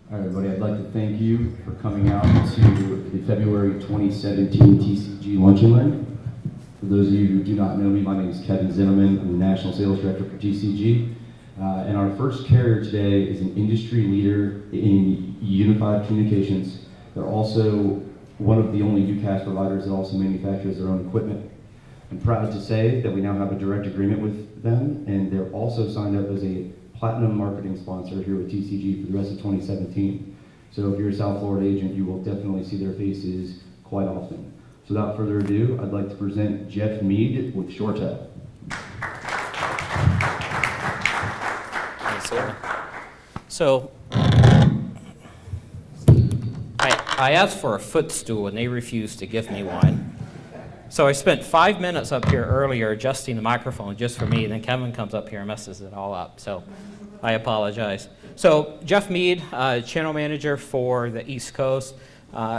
All right, everybody, I'd like to thank you for coming out to the February 2017 TCG Lunch and Learn. For those of you who do not know me, my name is Kevin Zimmerman. I'm the National Sales Director for TCG. And our first carrier today is an industry leader in unified communications. They're also one of the only UCaaS providers that also manufactures their own equipment. I'm proud to say that we now have a direct agreement with them, and they're also signed up as a platinum marketing sponsor here with TCG for the rest of 2017. So if you're a South Florida agent, you will definitely see their faces quite often. So without further ado, I'd like to present Jeff Mead with ShoreTel. Thanks, Sarah. So I asked for a footstool and they refused to give me one. So I spent 5 minutes up here earlier adjusting the microphone just for me, and then Kevin comes up here and messes it all up. So I apologize. So Jeff Mead, channel manager for the East Coast.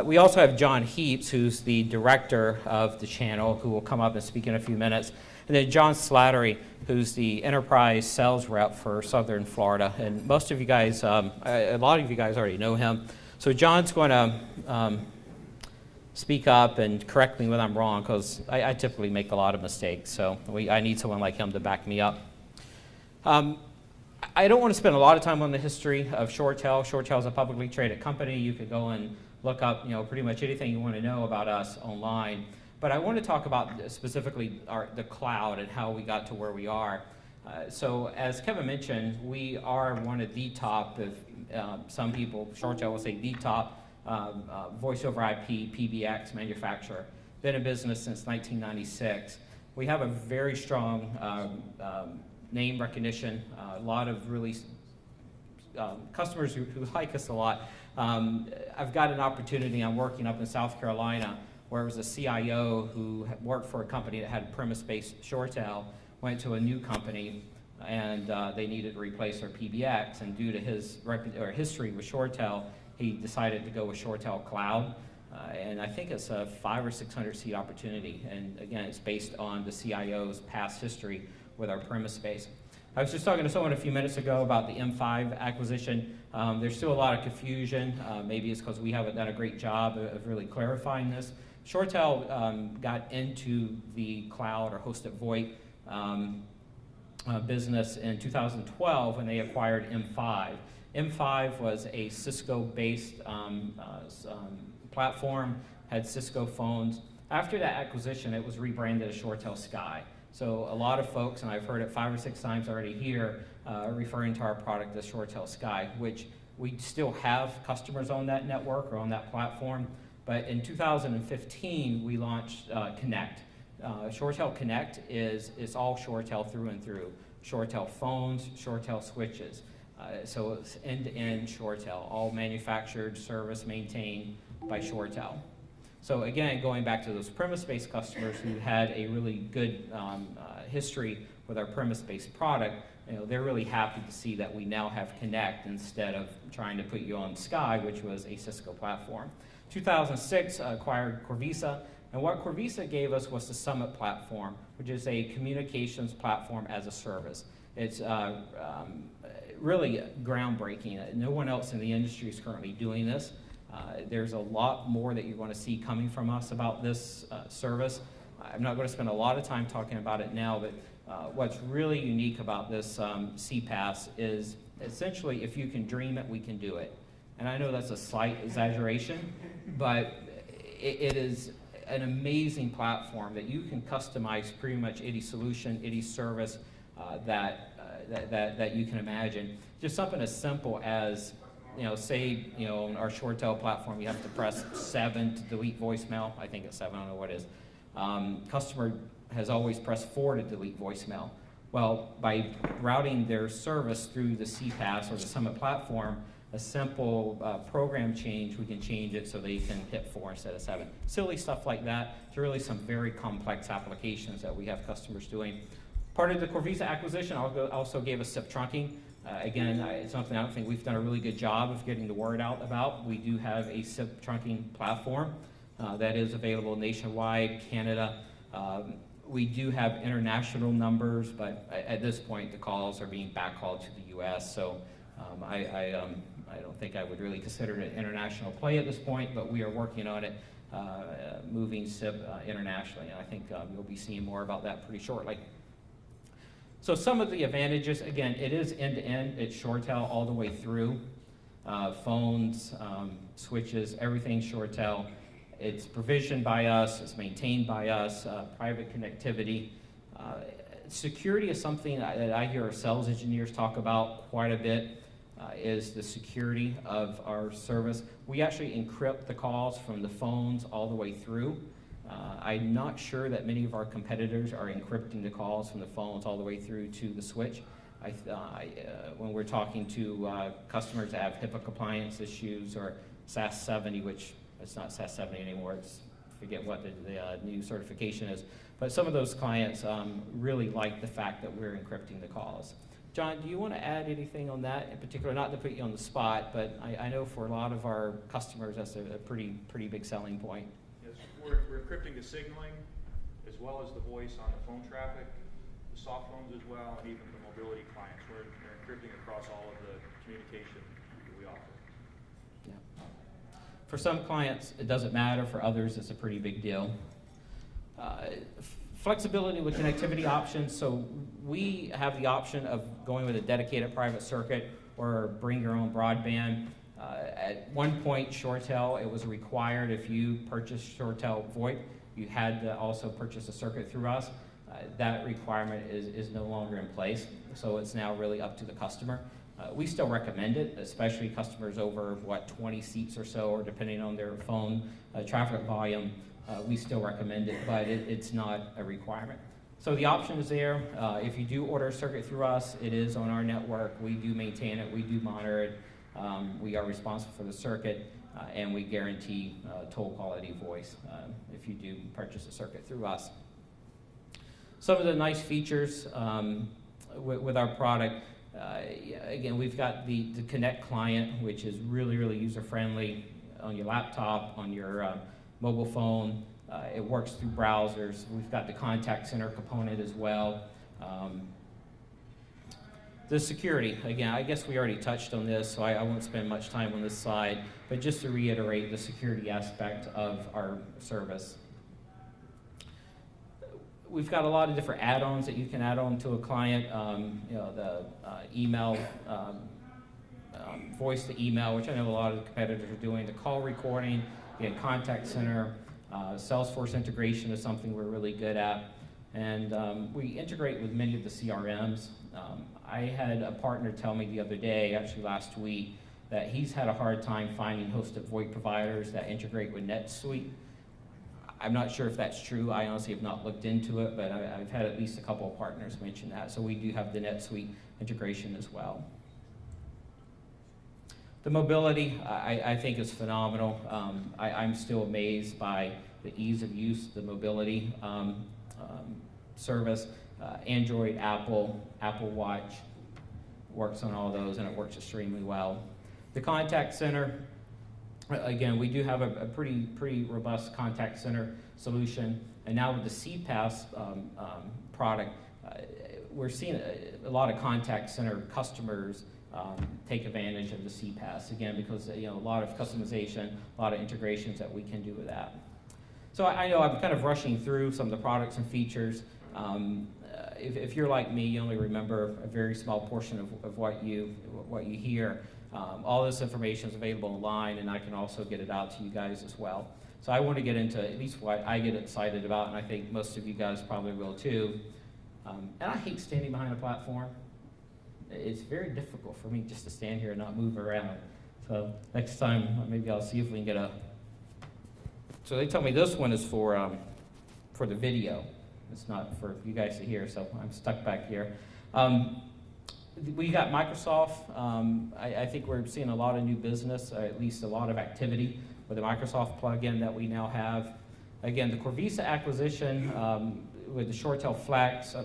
We also have John Heaps, who's the director of the channel, who will come up and speak in a few minutes. And then John Slattery, who's the enterprise sales rep for Southern Florida. And most of you guys, a lot of you guys already know him. So John's going to speak up and correct me when I'm wrong, because I typically make a lot of mistakes. So I need someone like him to back me up. I don't want to spend a lot of time on the history of ShoreTel. ShoreTel is a publicly traded company. You could go and look up, pretty much anything you want to know about us online. But I want to talk about specifically the cloud and how we got to where we are. So as Kevin mentioned, we are one of the top, if some people, ShoreTel will say the top, voice over IP, PBX manufacturer. Been in business since 1996. We have a very strong name recognition, a lot of really customers who like us a lot. I've got an opportunity, I'm working up in South Carolina, where it was a CIO who had worked for a company that had premise-based ShoreTel, went to a new company, and they needed to replace their PBX, and due to his history with ShoreTel, he decided to go with ShoreTel Cloud, and I think it's a 500 or 600 seat opportunity. And again, it's based on the CIO's past history with our premise space. I was just talking to someone a few minutes ago about the M5 acquisition. There's still a lot of confusion. Maybe it's because we haven't done a great job of really clarifying this. ShoreTel got into the cloud or hosted VoIP business in 2012 when they acquired M5. M5 was a Cisco-based platform, had Cisco phones. After that acquisition, it was rebranded as ShoreTel Sky. So a lot of folks, and I've heard it 5 or 6 times already here, referring to our product as ShoreTel Sky, which we still have customers on that network or on that platform. But in 2015, we launched Connect. ShoreTel Connect is all ShoreTel through and through. ShoreTel phones, ShoreTel switches. So it's end-to-end ShoreTel, all manufactured, service, maintained by ShoreTel. So again, going back to those premise-based customers who had a really good history with our premise-based product, they're really happy to see that we now have Connect instead of trying to put you on Sky, which was a Cisco platform. 2006 acquired Corvisa, and what Corvisa gave us was the Summit platform, which is a communications platform as a service. It's really groundbreaking. No one else in the industry is currently doing this. There's a lot more that you're going to see coming from us about this service. I'm not going to spend a lot of time talking about it now, but what's really unique about this CPaaS is essentially if you can dream it, we can do it. And I know that's a slight exaggeration, but it is an amazing platform that you can customize pretty much any solution, any service that you can imagine. Just something as simple as, say, on our ShoreTel platform, you have to press 7 to delete voicemail. I think it's 7, I don't know what it is. Customer has always pressed 4 to delete voicemail. Well, by routing their service through the CPaaS or the Summit platform, a simple program change, we can change it so they can hit 4 instead of 7. Silly stuff like that to really some very complex applications that we have customers doing. Part of the Corvisa acquisition also gave us SIP trunking. Again, it's something I don't think we've done a really good job of getting the word out about. We do have a SIP trunking platform that is available nationwide, Canada. We do have international numbers, but at this point, the calls are being backhauled to the U.S., so I don't think I would really consider it an international play at this point, but we are working on it, moving SIP internationally, and I think you'll be seeing more about that pretty shortly. So some of the advantages, again, it is end-to-end. It's ShoreTel all the way through. Phones, switches, everything ShoreTel. It's provisioned by us, it's maintained by us, private connectivity. Security is something that I hear our sales engineers talk about quite a bit, is the security of our service. We actually encrypt the calls from the phones all the way through. I'm not sure that many of our competitors are encrypting the calls from the phones all the way through to the switch. When we're talking to customers that have HIPAA compliance issues or SAS 70, which it's not SAS 70 anymore, it's forget what the new certification is, but some of those clients really like the fact that we're encrypting the calls. John, do you want to add anything on that in particular? Not to put you on the spot, but I know for a lot of our customers that's a pretty big selling point. Yes, we're encrypting the signaling as well as the voice on the phone traffic, the soft phones as well, and even the mobility clients. We're encrypting across all of the communication that we offer. Yeah. For some clients, it doesn't matter. For others, it's a pretty big deal. Flexibility with connectivity options. So we have the option of going with a dedicated private circuit or bring your own broadband. At one point, ShoreTel, it was required if you purchased ShoreTel VoIP, you had to also purchase a circuit through us. That requirement is no longer in place, so it's now really up to the customer. We still recommend it, especially customers over, 20 seats or so, or depending on their phone traffic volume. We still recommend it, but it's not a requirement. So the option is there. If you do order a circuit through us, it is on our network. We do maintain it. We do monitor it. We are responsible for the circuit, and we guarantee toll quality voice if you do purchase a circuit through us. Some of the nice features with our product, again, we've got the Connect client, which is really user-friendly on your laptop, on your mobile phone. It works through browsers. We've got the contact center component as well. The security, again, I guess we already touched on this, so I won't spend much time on this slide, but just to reiterate the security aspect of our service. We've got a lot of different add-ons that you can add on to a client, the email, voice to email, which I know a lot of the competitors are doing, the call recording, again, contact center, Salesforce integration is something we're really good at, and we integrate with many of the CRMs. I had a partner tell me the other day, actually last week, that he's had a hard time finding hosted VoIP providers that integrate with NetSuite. I'm not sure if that's true. I honestly have not looked into it, but I've had at least a couple of partners mention that. So we do have the NetSuite integration as well. The mobility, I think, is phenomenal. I'm still amazed by the ease of use, the mobility service. Android, Apple Watch works on all those, and it works extremely well. The contact center, again, we do have a pretty robust contact center solution, and now with the CPaaS product, we're seeing a lot of contact center customers take advantage of the CPaaS, again, because a lot of customization, a lot of integrations that we can do with that. So I know I'm kind of rushing through some of the products and features. If you're like me, you only remember a very small portion of what you hear. All this information is available online, and I can also get it out to you guys as well. So I want to get into at least what I get excited about, and I think most of you guys probably will too. And I hate standing behind a platform. It's very difficult for me just to stand here and not move around. So next time, maybe I'll see if we can get a... So they tell me this one is for the video. It's not for you guys to hear, so I'm stuck back here. We got Microsoft. I think we're seeing a lot of new business, or at least a lot of activity with the Microsoft plugin that we now have. Again, the Corvisa acquisition with the ShoreTel Flex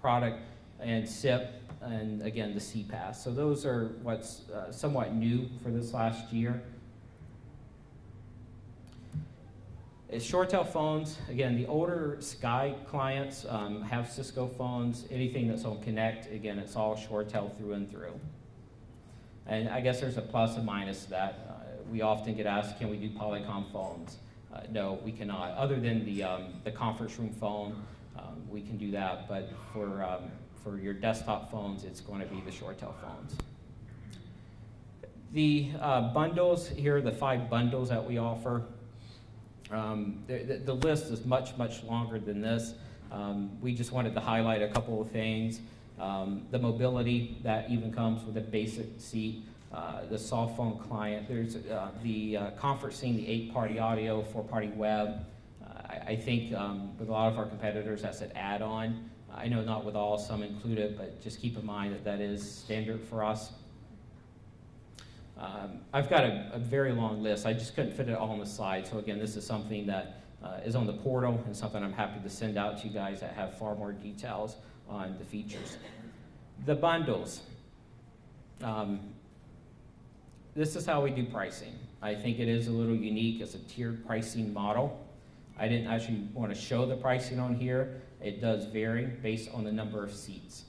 product and SIP, and again, the CPaaS. So those are what's somewhat new for this last year. It's ShoreTel phones. Again, the older Sky clients have Cisco phones. Anything that's on Connect, again, it's all ShoreTel through and through. And I guess there's a plus and minus to that. We often get asked, can we do Polycom phones? No, we cannot. Other than the conference room phone, we can do that. But for your desktop phones, it's going to be the ShoreTel phones. The bundles, here are the 5 bundles that we offer. The list is much, much longer than this. We just wanted to highlight a couple of things. The mobility that even comes with a basic seat, the soft phone client. There's the conferencing, the 8-party audio, 4-party web. I think with a lot of our competitors, that's an add-on. I know not with all, some include it, but just keep in mind that that is standard for us. I've got a very long list. I just couldn't fit it all on the slide. So again, this is something that is on the portal and something I'm happy to send out to you guys that have far more details on the features. The bundles. This is how we do pricing. I think it is a little unique. It's a tiered pricing model. I didn't actually want to show the pricing on here. It does vary based on the number of seats.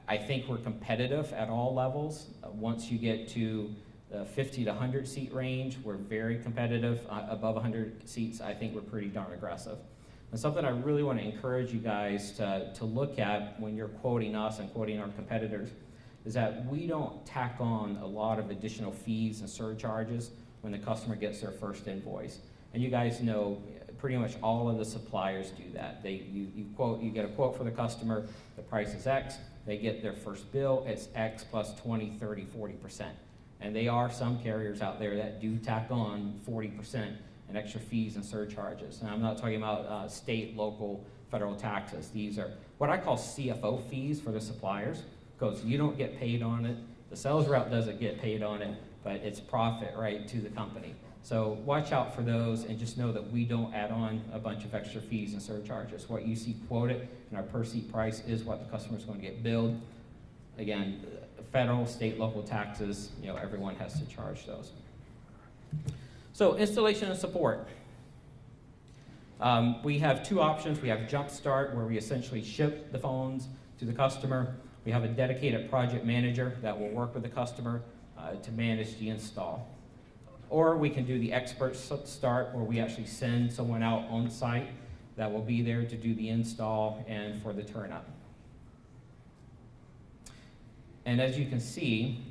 I think we're competitive at all levels. Once you get to the 50 to 100 seat range, we're very competitive. Above 100 seats, I think we're pretty darn aggressive. And something I really want to encourage you guys to look at when you're quoting us and quoting our competitors is that we don't tack on a lot of additional fees and surcharges when the customer gets their first invoice. And you guys know pretty much all of the suppliers do that. You get a quote for the customer, the price is X, they get their first bill, it's X plus 20, 30, 40%. And there are some carriers out there that do tack on 40% in extra fees and surcharges. And I'm not talking about state, local, federal taxes. These are what I call CFO fees for the suppliers, because you don't get paid on it. The sales rep doesn't get paid on it, but it's profit, right, to the company. So watch out for those and just know that we don't add on a bunch of extra fees and surcharges. What you see quoted in our per seat price is what the customer is going to get billed. Again, federal, state, local taxes, everyone has to charge those. So installation and support. We have 2 options. We have Jumpstart, where we essentially ship the phones to the customer. We have a dedicated project manager that will work with the customer to manage the install. Or we can do the expert start, where we actually send someone out on site that will be there to do the install and for the turn up. And as you can see,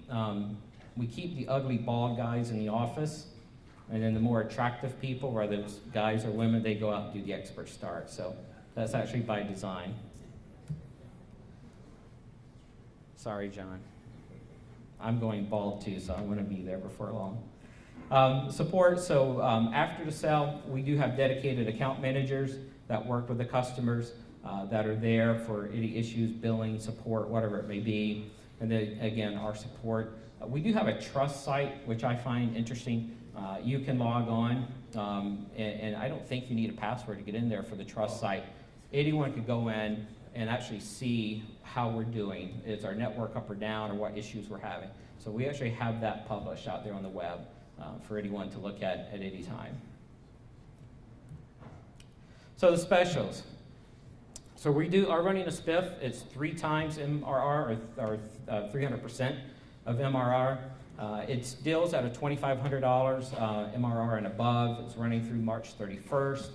we keep the ugly bald guys in the office, and then the more attractive people, whether it's guys or women, they go out and do the expert start. So that's actually by design. Sorry, John. I'm going bald too, so I want to be there before long. Support, so after the sale, we do have dedicated account managers that work with the customers that are there for any issues, billing, support, whatever it may be. And then again, our support. We do have a trust site, which I find interesting. You can log on, and I don't think you need a password to get in there for the trust site. Anyone could go in and actually see how we're doing. Is our network up or down, or what issues we're having? So we actually have that published out there on the web for anyone to look at any time. So the specials. So we are running a spiff. It's 3 times MRR, or 300% of MRR. It's deals at a $2,500 MRR and above. It's running through March 31st.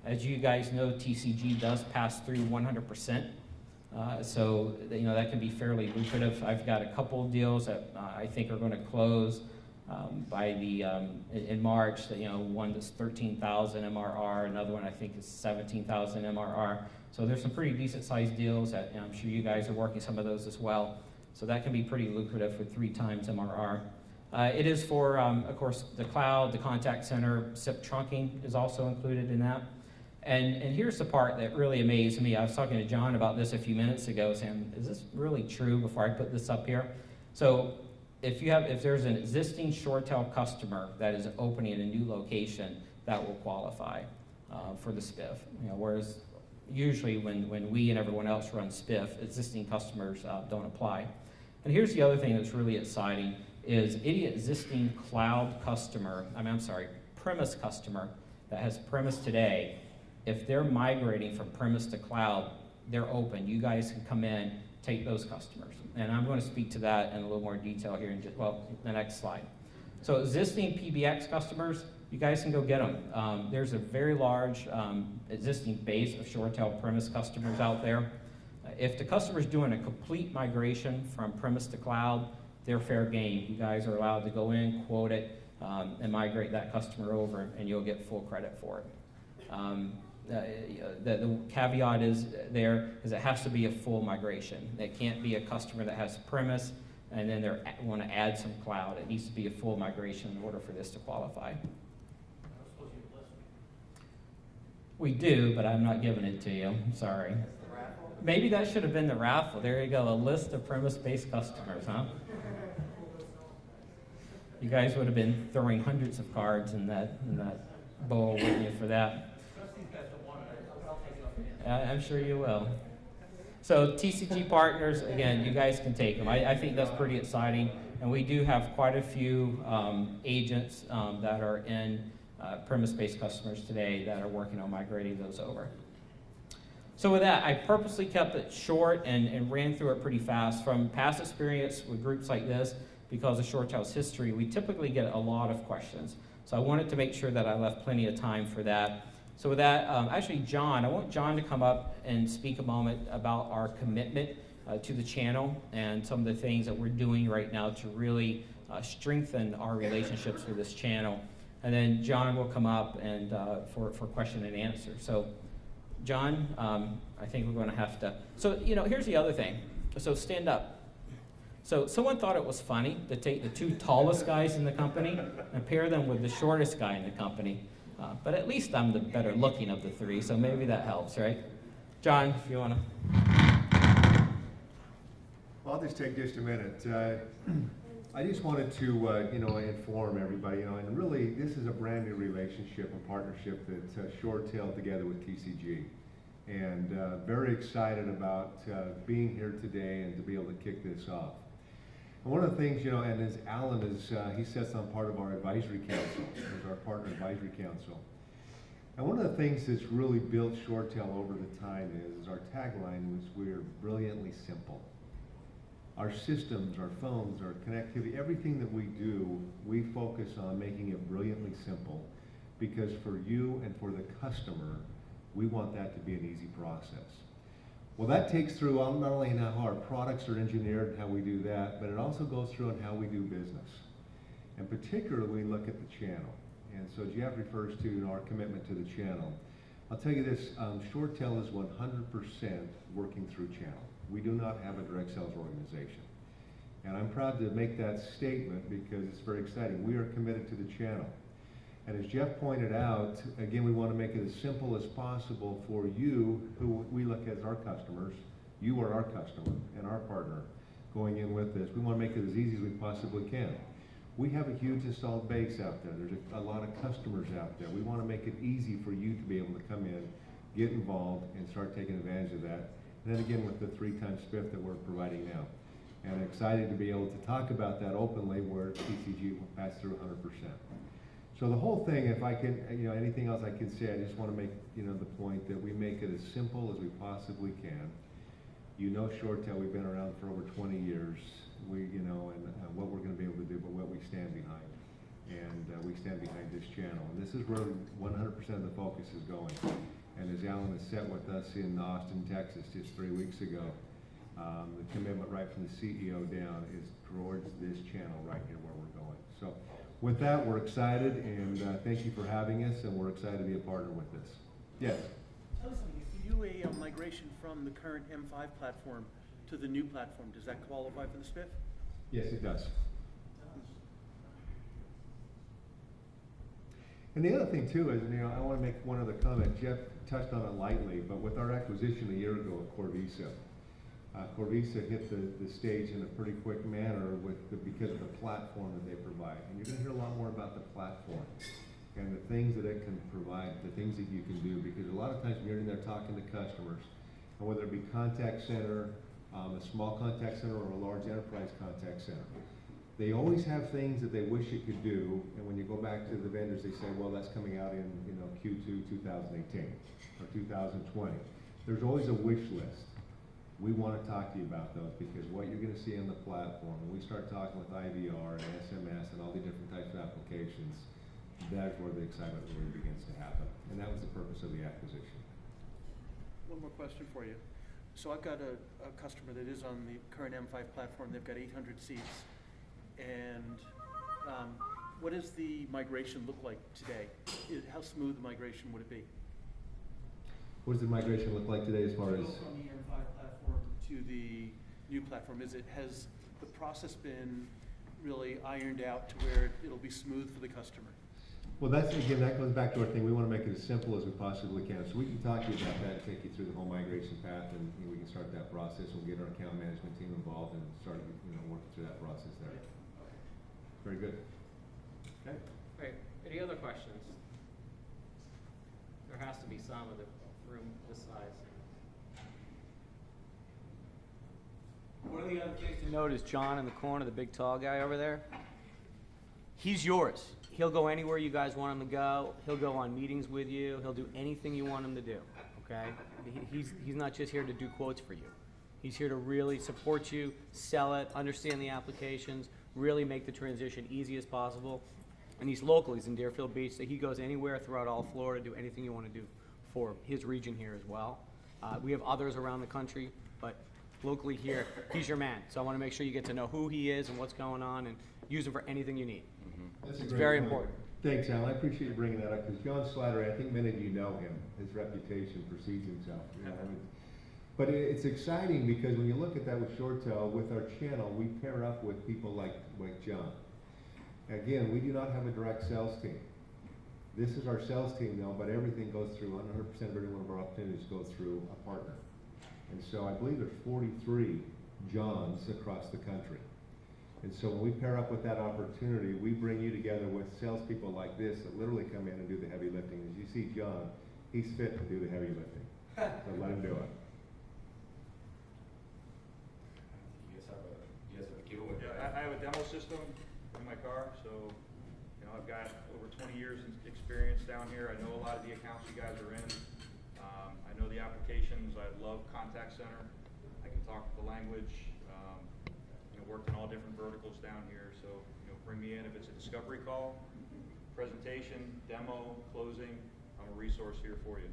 As you guys know, TCG does pass through 100%. So that can be fairly lucrative. I've got a couple of deals that I think are going to close in March. One that's 13,000 MRR, another one I think is 17,000 MRR. So there's some pretty decent sized deals that I'm sure you guys are working some of those as well. So that can be pretty lucrative with 3 times MRR. It is for, of course, the cloud, the contact center. SIP trunking is also included in that. And here's the part that really amazed me. I was talking to John about this a few minutes ago, saying, is this really true before I put this up here? So if there's an existing ShoreTel customer that is opening in a new location, that will qualify for the spiff. Whereas usually when we and everyone else run spiff, existing customers don't apply. And here's the other thing that's really exciting is any existing premise customer that has premise today, if they're migrating from premise to cloud, they're open. You guys can come in take those customers. And I'm going to speak to that in a little more detail here in just, well, the next slide. So existing PBX customers, you guys can go get them. There's a very large existing base of ShoreTel premise customers out there. If the customer's doing a complete migration from premise to cloud, they're fair game. You guys are allowed to go in, quote it, and migrate that customer over, and you'll get full credit for it. The caveat is it has to be a full migration. It can't be a customer that has premise and then they want to add some cloud. It needs to be a full migration in order for this to qualify. We do, but I'm not giving it to you. I'm sorry. Maybe that should have been the raffle. There you go, a list of premise-based customers, huh? You guys would have been throwing hundreds of cards in that bowl, wouldn't you, for that? I'm sure you will. So TCG partners, again, you guys can take them. I think that's pretty exciting. And we do have quite a few agents that are in premise-based customers today that are working on migrating those over. So with that, I purposely kept it short and ran through it pretty fast. From past experience with groups like this, because of ShoreTel's history, we typically get a lot of questions. So I wanted to make sure that I left plenty of time for that. So with that, actually John, I want John to come up and speak a moment about our commitment to the channel and some of the things that we're doing right now to really strengthen our relationships with this channel. And then John will come up and for question and answer. So John, I think we're going to have to, so here's the other thing. So stand up. So someone thought it was funny to take the two tallest guys in the company and pair them with the shortest guy in the company. But at least I'm the better looking of the three, so maybe that helps, right? John, if you want to. Well, I'll just take just a minute. I just wanted to, inform everybody, and really this is a brand new relationship and partnership that ShoreTel together with TCG. And very excited about being here today and to be able to kick this off. And one of the things, and as Alan is, he sits on part of our advisory council, as our partner advisory council. And one of the things that's really built ShoreTel over the time is our tagline was, we're brilliantly simple. Our systems, our phones, our connectivity, everything that we do, we focus on making it brilliantly simple, because for you and for the customer, we want that to be an easy process. Well, that takes through not only how our products are engineered and how we do that, but it also goes through on how we do business. And particularly, we look at the channel. And so Jeff refers to our commitment to the channel. I'll tell you this, ShoreTel is 100% working through channel. We do not have a direct sales organization. And I'm proud to make that statement because it's very exciting. We are committed to the channel. And as Jeff pointed out, again, we want to make it as simple as possible for you, who we look at as our customers. You are our customer and our partner going in with this. We want to make it as easy as we possibly can. We have a huge installed base out there. There's a lot of customers out there. We want to make it easy for you to be able to come in, get involved, and start taking advantage of that. And then again, with the 3x spiff that we're providing now. And excited to be able to talk about that openly where TCG will pass through 100%. So the whole thing, if I can, anything else I can say, I just want to make, the point that we make it as simple as we possibly can. ShoreTel, we've been around for over 20 years. And what we're going to be able to do, but what we stand behind. And we stand behind this channel. And this is where 100% of the focus is going. And as Alan has set with us in Austin, Texas, just 3 weeks ago, the commitment right from the CEO down is towards this channel right here where we're going. So with that, we're excited, and thank you for having us, and we're excited to be a partner with this. Yes? Tell us something. If you do a migration from the current M5 platform to the new platform, does that qualify for the spiff? Yes, it does. And the other thing, too, is, I want to make one other comment. Jeff touched on it lightly, but with our acquisition a year ago of Corvisa, Corvisa hit the stage in a pretty quick manner because of the platform that they provide. And you're going to hear a lot more about the platform and the things that it can provide, the things that you can do, because a lot of times when you're in there talking to customers, and whether it be contact center, a small contact center, or a large enterprise contact center, they always have things that they wish it could do, and when you go back to the vendors, they say, well, that's coming out in Q2 2018 or 2020. There's always a wish list. We want to talk to you about those because what you're going to see on the platform, when we start talking with IVR and SMS and all the different types of applications, that's where the excitement really begins to happen. And that was the purpose of the acquisition. One more question for you. So I've got a customer that is on the current M5 platform. They've got 800 seats. And what does the migration look like today? How smooth the migration would it be? What does the migration look like today as far as? From the M5 platform to the new platform, has the process been really ironed out to where it'll be smooth for the customer? Well, that goes back to our thing. We want to make it as simple as we possibly can. So we can talk to you about that and take you through the whole migration path, and we can start that process. We'll get our account management team involved and start, working through that process there. Very good. Okay. Great. Any other questions? There has to be some in the room this size. One of the other things to note is John in the corner, the big tall guy over there. He's yours. He'll go anywhere you guys want him to go. He'll go on meetings with you. He'll do anything you want him to do, okay? He's not just here to do quotes for you. He's here to really support you, sell it, understand the applications, really make the transition easy as possible. And he's local. He's in Deerfield Beach, so he goes anywhere throughout all Florida, do anything you want to do for his region here as well. We have others around the country, but locally here, he's your man. So I want to make sure you get to know who he is and what's going on and use him for anything you need. That's It's very important. Thanks, Al. I appreciate you bringing that up because John Slattery, I think many of you know him. His reputation precedes himself. But it's exciting because when you look at that with ShoreTel, with our channel, we pair up with people like John. Again, we do not have a direct sales team. This is our sales team now, but everything goes through, 100% of every one of our opportunities go through a partner. And so I believe there's 43 Johns across the country. And so when we pair up with that opportunity, we bring you together with salespeople like this that literally come in and do the heavy lifting. As you see John, he's fit to do the heavy lifting. So let him do it. You guys have a giveaway? Yeah, I have a demo system in my car, so I've got over 20 years experience down here. I know a lot of the accounts you guys are in. I know the applications. I love contact center. I can talk the language. Worked in all different verticals down here, so bring me in if it's a discovery call, presentation, demo, closing. I'm a resource here for you.